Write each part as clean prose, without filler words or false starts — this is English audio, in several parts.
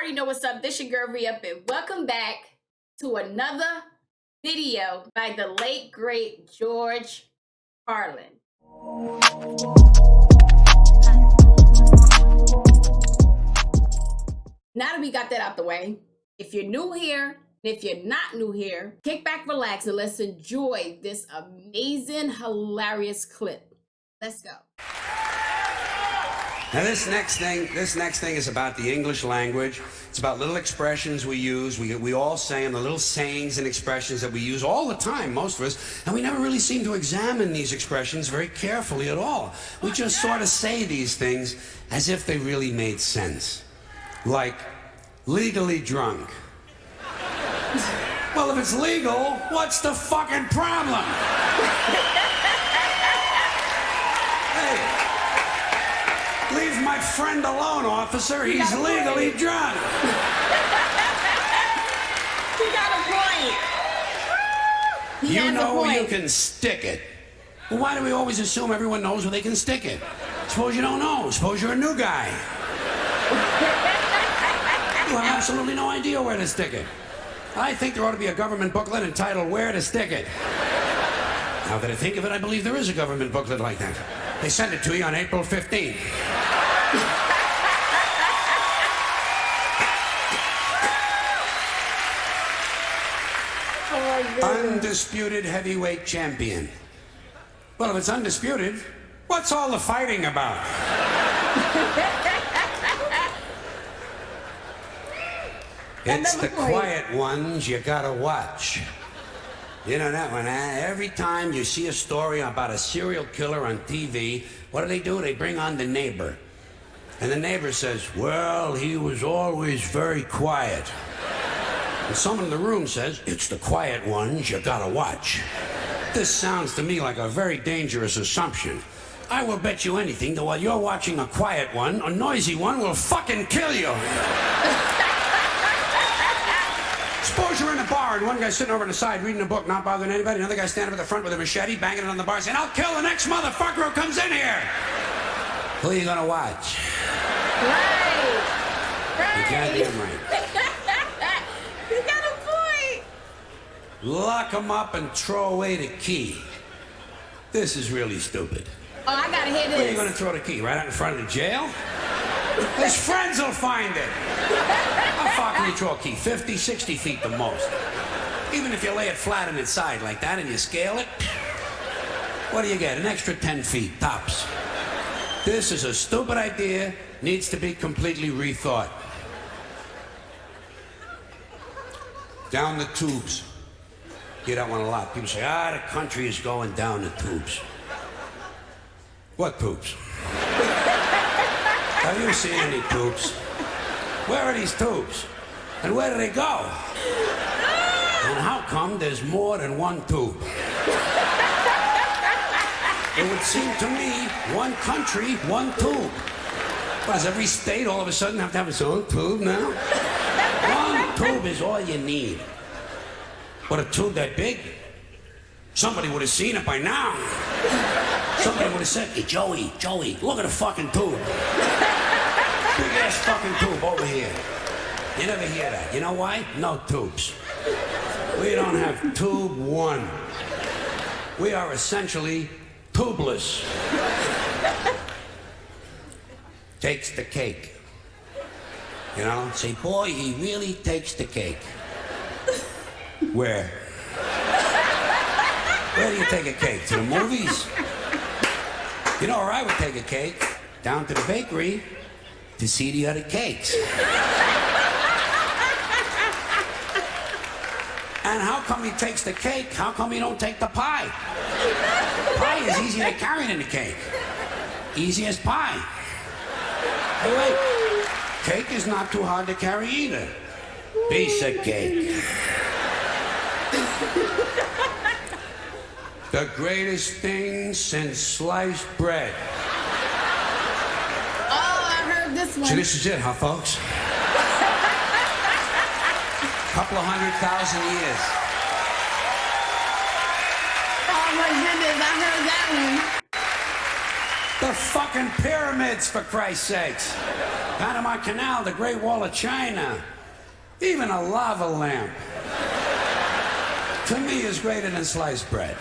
already know what's up. This your girl Ri-ACTiON, and welcome back to another video by the late great George Carlin. Now that we got that out the way, if you're new here, and if you're not new here, kick back, relax, and let's enjoy this amazing, hilarious clip. Let's go. Now this next thing is about the English language. It's about little expressions we use. We all say them, the little sayings and expressions that we use all the time, most of us, and we never really seem to examine these expressions very carefully at all. We just sort of say these things as if they really made sense. Like, legally drunk. Well, if it's legal, what's the fucking problem? Leave my friend alone, officer. He's legally drunk. He got a point. You know where you can stick it. Well, why do we always assume everyone knows where they can stick it? Suppose you don't know. Suppose you're a new guy. You have absolutely no idea where to stick it. I think there ought to be a government booklet entitled Where to Stick It. Now that I think of it, I believe there is a government booklet like that. They sent it to you on April 15th. Undisputed heavyweight champion. Well, if it's undisputed, what's all the fighting about? It's the quiet ones you gotta watch. You know that one, huh? Every time you see a story about a serial killer on TV, what do? They bring on the neighbor. And the neighbor says, well, he was always very quiet. And someone in the room says, it's the quiet ones you gotta watch. This sounds to me like a very dangerous assumption. I will bet you anything that while you're watching a quiet one, a noisy one will fucking kill you. Suppose you're in a bar and one guy's sitting over on the side reading a book, not bothering anybody. Another guy standing up at the front with a machete, banging it on the bar, saying, I'll kill the next motherfucker who comes in here. Who are you gonna watch? Right. You goddamn right. You got a point. Lock him up and throw away the key. This is really stupid. Oh, I gotta hear this. Where are you gonna throw the key? Right out in front of the jail? His friends will find it. How far can you throw a key? 50, 60 feet the most. Even if you lay it flat on its side like that and you scale it, what do you get? An extra 10 feet, tops. This is a stupid idea, needs to be completely rethought. Down the tubes. Hear that one a lot. People say, the country is going down the tubes. What tubes? Have you seen any tubes? Where are these tubes? And where do they go? And how come there's more than one tube? It would seem to me, one country, one tube. Does every state all of a sudden have to have its own tube now? One tube is all you need. What, a tube that big? Somebody would have seen it by now. Somebody would have said, hey, Joey, look at the fucking tube. Big ass fucking tube over here. You never hear that. You know why? No tubes. We don't have tube one. We are essentially tubeless. Takes the cake. You know, say, boy, he really takes the cake. Where? Where do you take a cake? To the movies? You know where I would take a cake? Down to the bakery to see the other cakes. And how come he takes the cake? How come he don't take the pie? Pie is easier to carry than the cake. Easy as pie. Hey, wait. Cake is not too hard to carry either. Piece of cake. The greatest thing since sliced bread. Oh, I heard this one. So this is it, huh, folks? Couple of 100,000 years. Oh my goodness, I heard that one. The fucking pyramids, for Christ's sakes. Panama Canal, the Great Wall of China, even a lava lamp. To me, is greater than sliced bread.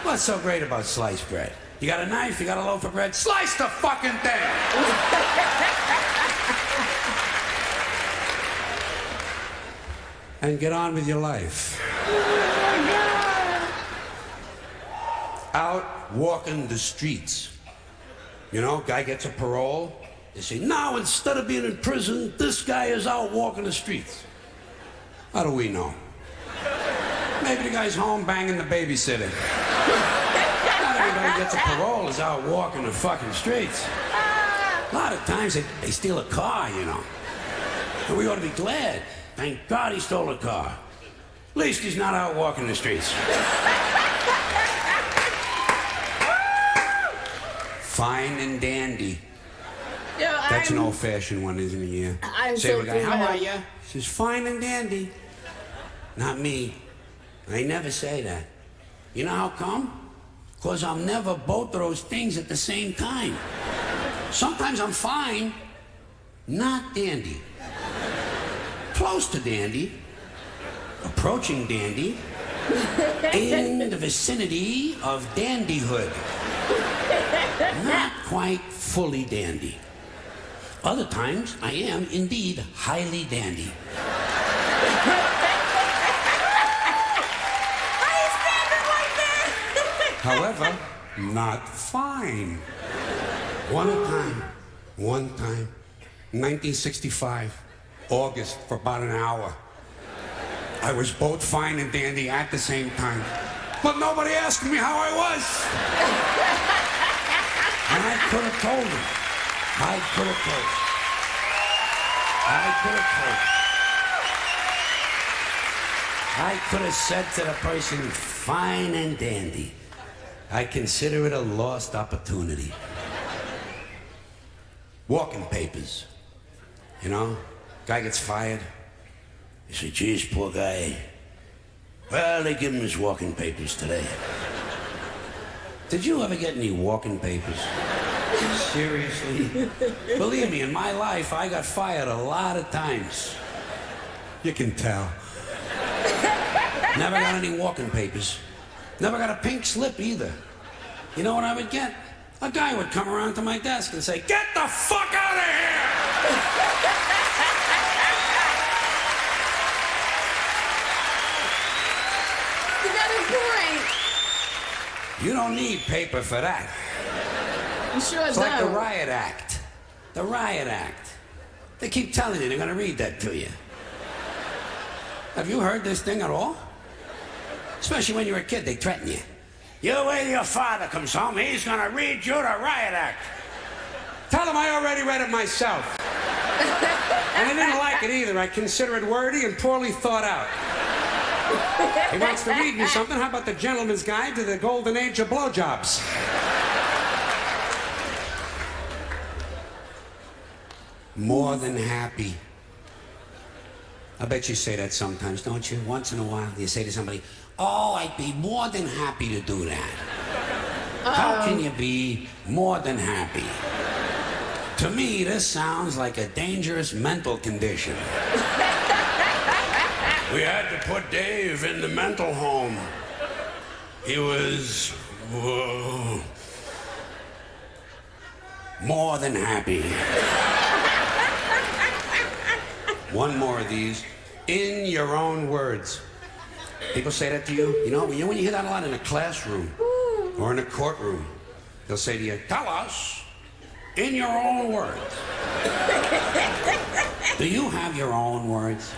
What's so great about sliced bread? You got a knife, you got a loaf of bread, slice the fucking thing! And get on with your life. Oh my God. Out walking the streets. You know, guy gets a parole. They say, now instead of being in prison, this guy is out walking the streets. How do we know? Maybe the guy's home banging the babysitter. Not everybody gets a parole is out walking the fucking streets. A lot of times they steal a car, you know. And we ought to be glad. Thank God he stole a car. At least he's not out walking the streets. Fine and dandy. That's an old-fashioned one, isn't it? Yeah. I'm Say so to the guy, how thrilled. are you? He says, fine and dandy. Not me. I never say that. You know how come? Because I'm never both of those things at the same time. Sometimes I'm fine, not dandy. Close to dandy, approaching dandy, in the vicinity of dandyhood. Not quite fully dandy. Other times, I am indeed highly dandy. However, not fine. One time, 1965, August, for about an hour. I was both fine and dandy at the same time. But nobody asked me how I was. And I could have told him. I could have said to the person, fine and dandy. I consider it a lost opportunity. Walking papers. You know, guy gets fired. You say, geez, poor guy. Well, they give him his walking papers today. Did you ever get any walking papers? Seriously? Believe me, in my life, I got fired a lot of times. You can tell. Never got any walking papers. Never got a pink slip either. You know what I would get? A guy would come around to my desk and say, get the fuck out of here! You got a point. You don't need paper for that. You sure It's don't. like the Riot Act. The Riot Act. They keep telling you they're gonna read that to you. Have you heard this thing at all? Especially when you're a kid, they threaten you. You wait till your father comes home, he's gonna read you the Riot Act. Tell him I already read it myself. And I didn't like it either. I consider it wordy and poorly thought out. He wants to read me something. How about the Gentleman's Guide to the Golden Age of Blowjobs? More than happy. I bet you say that sometimes, don't you? Once in a while, you say to somebody, oh, I'd be more than happy to do that. How can you be more than happy? To me, this sounds like a dangerous mental condition. We had to put Dave in the mental home. He was more than happy. One more of these. In your own words. People say that to you. You know when you hear that a lot in a classroom or in a courtroom, they'll say to you, tell us in your own words. Do you have your own words?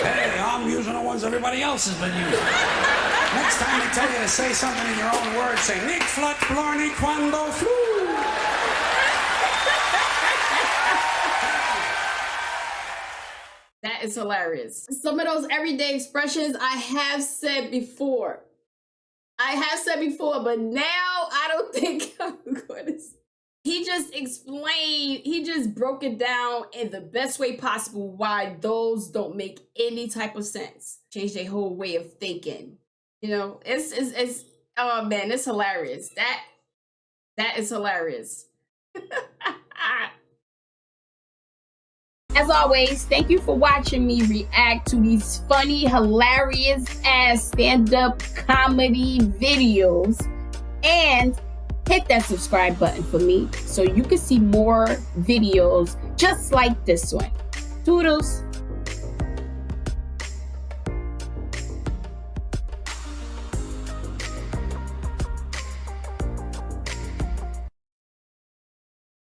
Hey, I'm using the ones everybody else has been using. Next time they tell you to say something in your own words, say, Nick Flut Blarney Quando Flu. That is hilarious. Some of those everyday expressions I have said before. But now I don't think I'm going to. He just explained, he just broke it down in the best way possible why those don't make any type of sense. Change their whole way of thinking. You know, it's oh man, it's hilarious. That is hilarious. As always, thank you for watching me react to these funny, hilarious ass stand-up comedy videos. And hit that subscribe button for me so you can see more videos just like this one. Toodles.